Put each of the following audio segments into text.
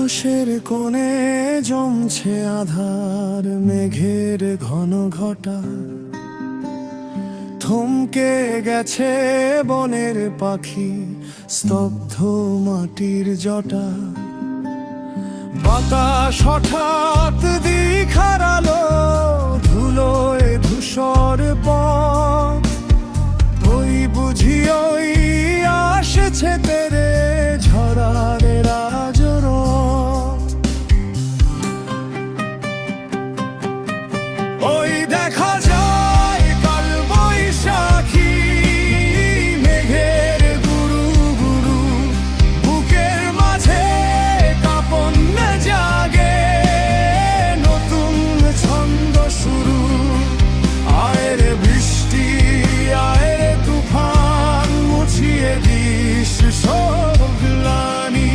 আকাশের কোণে জমছে আধার, মেঘের ঘন ঘটা থমকে গেছে বনের পাখি, স্তব্ধ মাটির জটা। বাতাস হঠাৎ দিক হারালো, ধুলোয় ধূসর পথ। ওই বুঝি ওই আসছে তেরে ঝরার রাজর। ওই দেখা যায় কাল বৈশাখী, মেঘের গুরু গুরু বুকের মাঝে কাঁপন জাগে, নতুন ছন্দ শুরু। আয়ের বৃষ্টি আয়ের তুফান, মুছিয়ে দিস সব গ্লানি।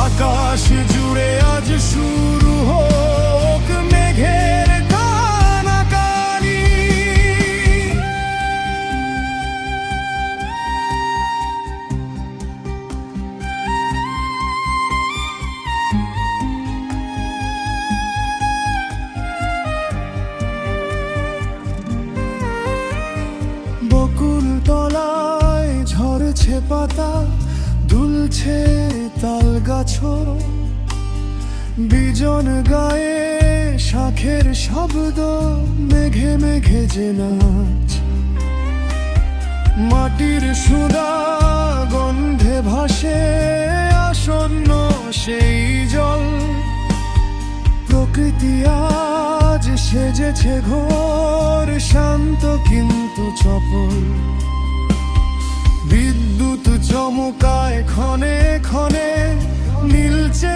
আকাশ জুড়ে আজ শুরু হোক মেঘের কানাকানি। বকুল তলায় ঝরছে পাতা, দুলছে তাল গাছ। বিজন গায়ে শাখের শব্দ, মেঘে মেঘে যে নাচ। মাটির সুদা গন্ধে ভাসে আসন্ন সেই জল। প্রকৃতি আজ সেজেছে ঘোর, শান্ত কিন্তু চপল। বিদ্যুৎ চমকায় ক্ষণে ক্ষণে, নীলচে